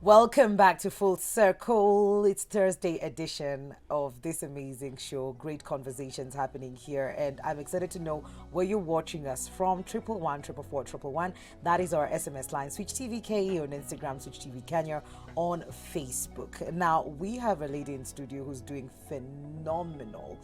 Welcome back to Full Circle. It's Thursday edition of this amazing show. Great conversations happening here, and I'm excited to know where you're watching us from. 111 That is our SMS line. Switch TV KE on Instagram, Switch TV Kenya on Facebook. Now we have a lady in studio who's doing phenomenal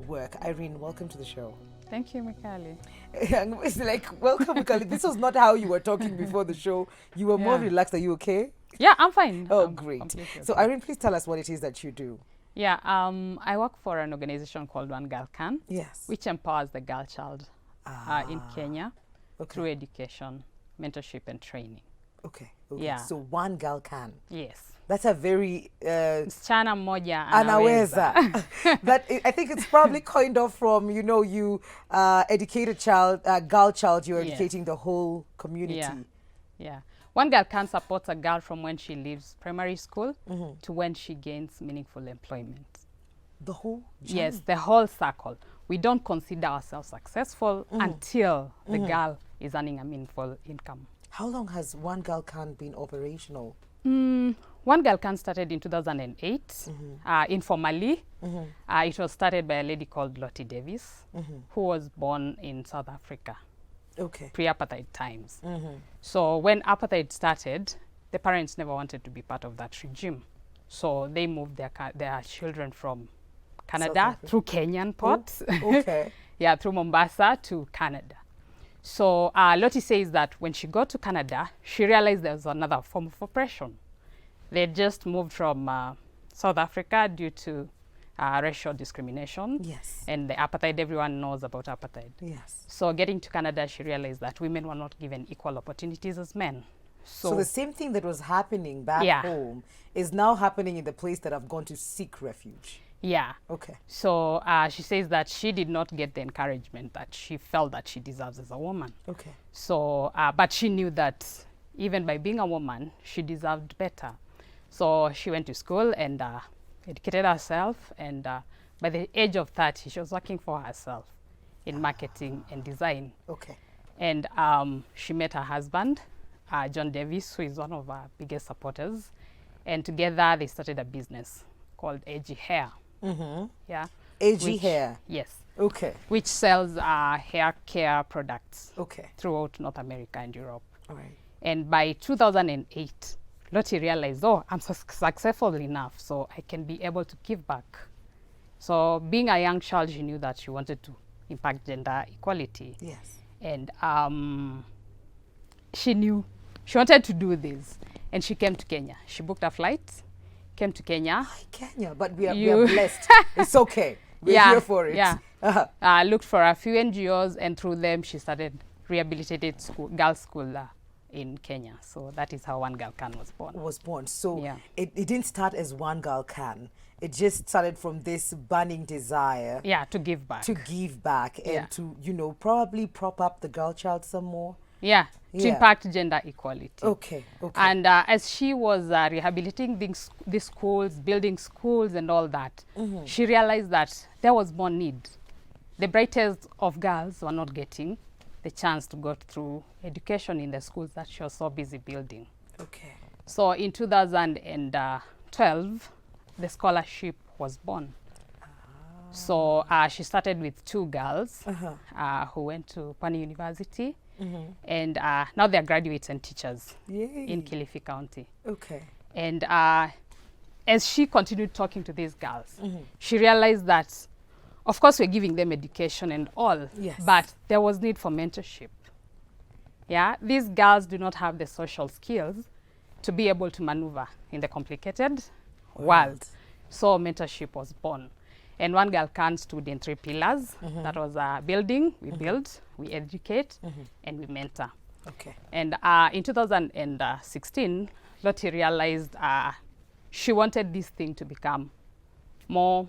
work. Irene, welcome to the show. Thank you, Mikali. It's like, welcome, Mikali. This was not how you were talking before the show. You were more relaxed. Are you okay? Yeah, I'm fine. Oh, I'm great. So, okay. Irene, please tell us what it is that you do. Yeah, I work for an organization called One Girl Can, Yes. which empowers the girl child in Kenya through education, mentorship, and training. Okay. Yeah. So, One Girl Can. Yes. That's a very Msichana mmoja anaweza. anaweza. I think it's probably coined off from, you educate a child, a girl child, you're educating the whole community. Yeah. One Girl Can supports a girl from when she leaves primary school to when she gains meaningful employment. The whole journey. Yes, the whole circle. We don't consider ourselves successful until the girl is earning a meaningful income. How long has One Girl Can been operational? One Girl Can started in 2008 informally. It was started by a lady called Lottie Davis, who was born in South Africa. Okay. Pre-apartheid times. So when apartheid started, the parents never wanted to be part of that regime. So they moved their children from Canada through Kenyan ports. Okay. Yeah, through Mombasa to Canada. So Lottie says that when she got to Canada, she realized there was another form of oppression. They just moved from South Africa due to racial discrimination. Yes. And the apartheid, everyone knows about apartheid. Yes. So getting to Canada, she realized that women were not given equal opportunities as men. So the same thing that was happening back home is now happening in the place that I've gone to seek refuge. Yeah. Okay. So she says that she did not get the encouragement that she felt that she deserves as a woman. Okay. So, but she knew that even by being a woman, she deserved better. So she went to school and educated herself. And by the age of 30, she was working for herself in marketing and design. Okay. And she met her husband, John Davis, who is one of our biggest supporters. And together they started a business called AG Hair. Yeah. AG Hair. Yes. Okay. Which sells hair care products throughout North America and Europe. All right. And by 2008, Lottie realized, I'm successful enough, so I can be able to give back. So being a young child, she knew that she wanted to impact gender equality. Yes. And she knew she wanted to do this. And she came to Kenya. She booked a flight, came to Kenya. Kenya, but we are blessed. It's okay. We're here for it. Yeah. Looked for a few NGOs, and through them, she started rehabilitated girls' school in Kenya. So that is how One Girl Can was born. So it didn't start as One Girl Can. It just started from this burning desire. Yeah, to give back. To give back and to, probably prop up the girl child some more. Yeah, to impact gender equality. Okay. And as she was rehabilitating these schools, building schools and all that, she realized that there was more need. The brightest of girls were not getting the chance to go through education in the schools that she was so busy building. Okay. So in 2012, the scholarship was born. So she started with 2 girls who went to Pani University. And now they're graduates and teachers in Kilifi County. Okay. And as she continued talking to these girls, she realized that, of course, we're giving them education and all, but there was need for mentorship. Yeah, these girls do not have the social skills to be able to maneuver in the complicated world. So mentorship was born. And One Girl Can stood in 3 pillars. That was building, we build, we educate, and we mentor. Okay. And in 2016, Lottie realized she wanted this thing to become more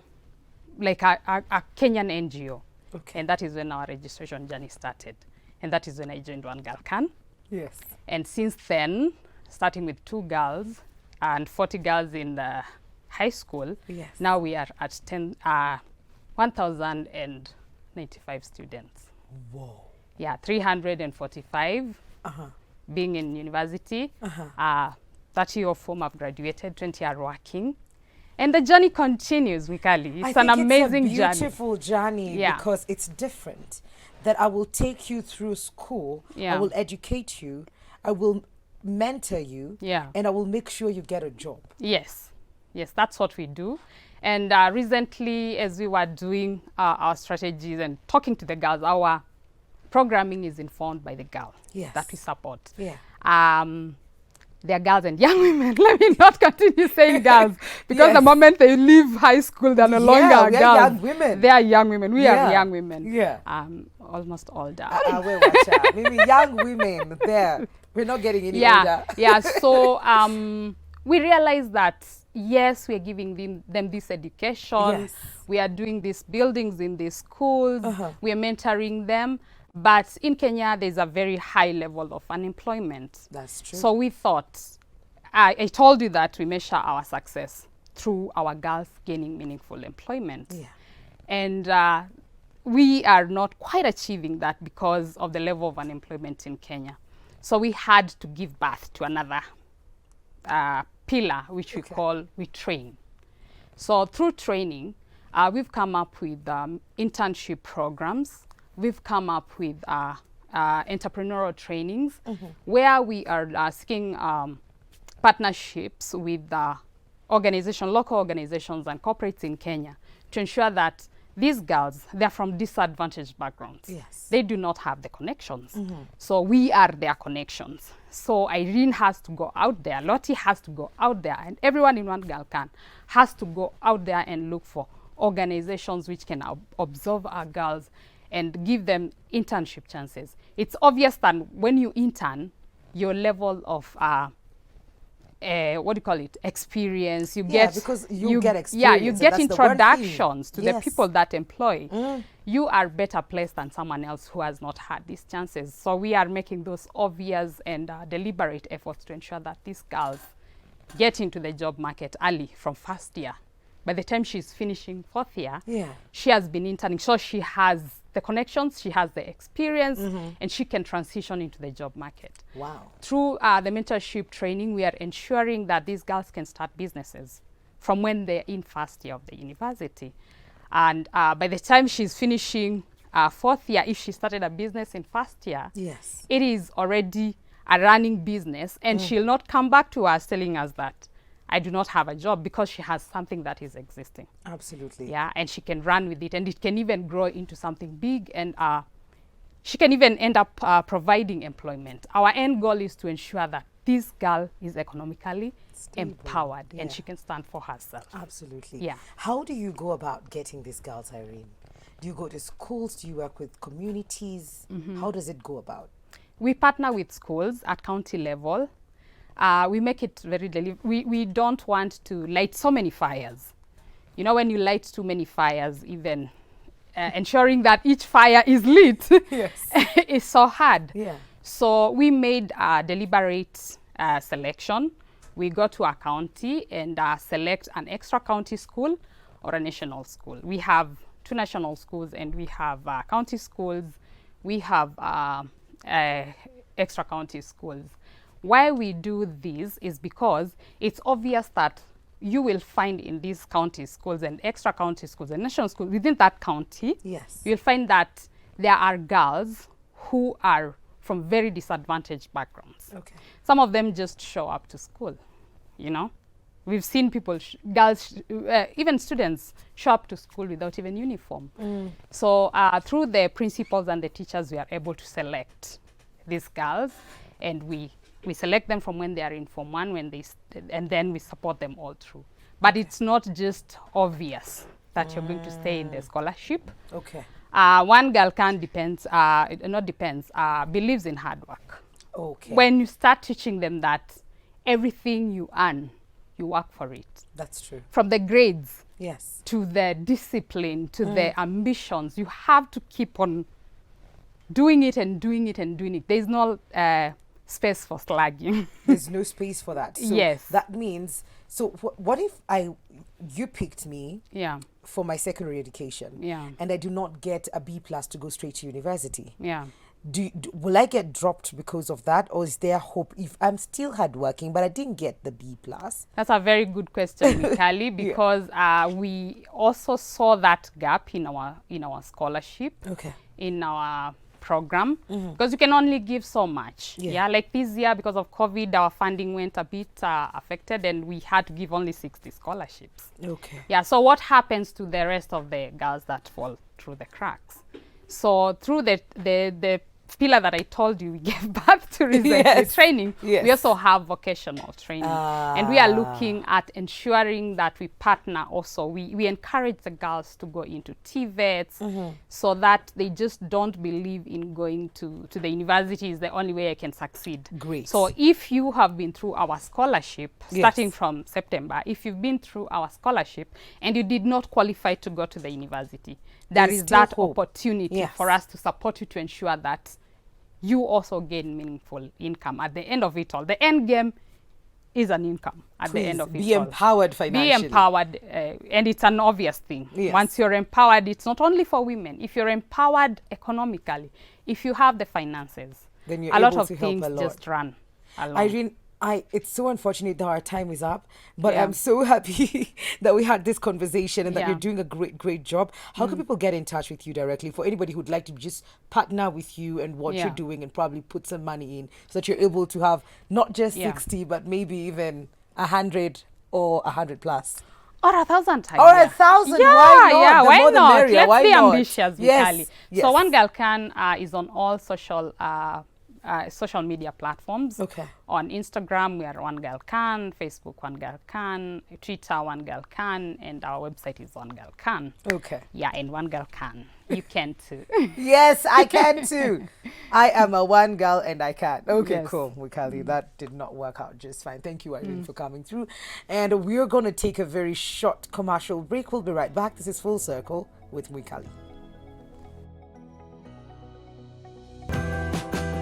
like a Kenyan NGO. Okay. And that is when our registration journey started. And that is when I joined One Girl Can. Yes. And since then, starting with 2 girls and 40 girls in the high school, now we are at 1,095 students. Whoa. Yeah, 345 being in university, 30 of whom have graduated, 20 are working. And the journey continues, Mikali. It's an amazing journey. It's a beautiful journey because it's different. That I will take you through school, I will educate you, I will mentor you, and I will make sure you get a job. Yes, yes, that's what we do. And recently, as we were doing our strategies and talking to the girls, our programming is informed by the girls that we support. They're girls and young women. Let me not continue saying girls because the moment they leave high school, they're no longer girls. Young women. They are young women. We are young women. Almost older. Maybe young women there. We're not getting any older. So we realize that, yes, we are giving them this education. We are doing these buildings in these schools. We are mentoring them. But in Kenya, there's a very high level of unemployment. That's true. So we thought, I told you that we measure our success through our girls gaining meaningful employment. And we are not quite achieving that because of the level of unemployment in Kenya. So we had to give birth to another pillar, which we call We Train. So through training, we've come up with internship programs. We've come up with entrepreneurial trainings where we are seeking partnerships with local organizations and corporates in Kenya to ensure that these girls, they're from disadvantaged backgrounds. They do not have the connections. So we are their connections. So Irene has to go out there, Lottie has to go out there, and everyone in One Girl Can has to go out there and look for organizations which can observe our girls and give them internship chances. It's obvious that when you intern, your level of experience, you get because you get experience. You get introductions to the people that employ. You are better placed than someone else who has not had these chances. So we are making those obvious and deliberate efforts to ensure that these girls get into the job market early from first year. By the time she's finishing fourth year, she has been interning. So she has the connections, she has the experience, and she can transition into the job market. Through the mentorship training, we are ensuring that these girls can start businesses from when they're in first year of the university. And by the time she's finishing fourth year, if she started a business in first year, it is already a running business, and she'll not come back to us telling us that I do not have a job, because she has something that is existing. Absolutely. And she can run with it, and it can even grow into something big, and she can even end up providing employment. Our end goal is to ensure that this girl is economically empowered and she can stand for herself. Absolutely. How do you go about getting these girls, Irene? Do you go to schools? Do you work with communities? How does it go about? We partner with schools at county level. We make it very we don't want to light so many fires. You know, when you light too many fires, even ensuring that each fire is lit is so hard. So we made a deliberate selection. We go to a county and select an extra county school or a national school. We have 2 national schools and we have county schools. We have extra county schools. Why we do this is because it's obvious that you will find in these county schools and extra county schools and national schools within that county, you'll find that there are girls who are from very disadvantaged backgrounds. Some of them just show up to school, you know. We've seen people, girls, even students show up to school without even uniform. So through the principals and the teachers, we are able to select these girls, and we select them from when they are in Form 1, and then we support them all through. But it's not just obvious that you're going to stay in the scholarship. One Girl Can believes in hard work. When you start teaching them that everything you earn, you work for it. That's true. From the grades to the discipline to the ambitions, you have to keep on doing it and doing it and doing it. There's no space for slagging. There's no space for that. So that means, so what if you picked me for my secondary education and I do not get a B+ to go straight to university? will I get dropped because of that, or is there hope if I'm still hardworking but I didn't get the B plus? That's a very good question, Mikali, because we also saw that gap in our scholarship, in our program, because you can only give so much. Like this year, because of COVID, our funding went a bit affected, and we had to give only 60 scholarships. So what happens to the rest of the girls that fall through the cracks? So through the pillar that I told you, we gave birth to recently training. We also have vocational training, and we are looking at ensuring that we partner also. We encourage the girls to go into TVETs so that they just don't believe in going to the university is the only way I can succeed. So if you have been through our scholarship, starting from September, if you've been through our scholarship and you did not qualify to go to the university, there is that opportunity for us to support you to ensure that you also gain meaningful income at the end of it all. The end game is an income at the end of it all. Be empowered financially. Be empowered, and it's an obvious thing. Once you're empowered, it's not only for women. If you're empowered economically, if you have the finances, then you're a lot able of to help things a lot. just run along. Irene, it's so unfortunate that our time is up, but I'm so happy that we had this conversation and that you're doing a great job. How can people get in touch with you directly for anybody who'd like to just partner with you and what you're doing and probably put some money in so that you're able to have not just 60, but maybe even 100 or 100 plus? Or 1,000. Or 1,000. Why not? Let's be ambitious, Yes. So One Girl Can is on all social media platforms. On Instagram, we are One Girl Can, Facebook One Girl Can, Twitter One Girl Can, and our website is One Girl Can. And One Girl Can. You can too. Yes, I can too. I am a one girl and I can. Cool, Mikali. That did not work out just fine. Thank you, Irene, for coming through. And we're going to take a very short commercial break. We'll be right back. This is Full Circle with Mikali.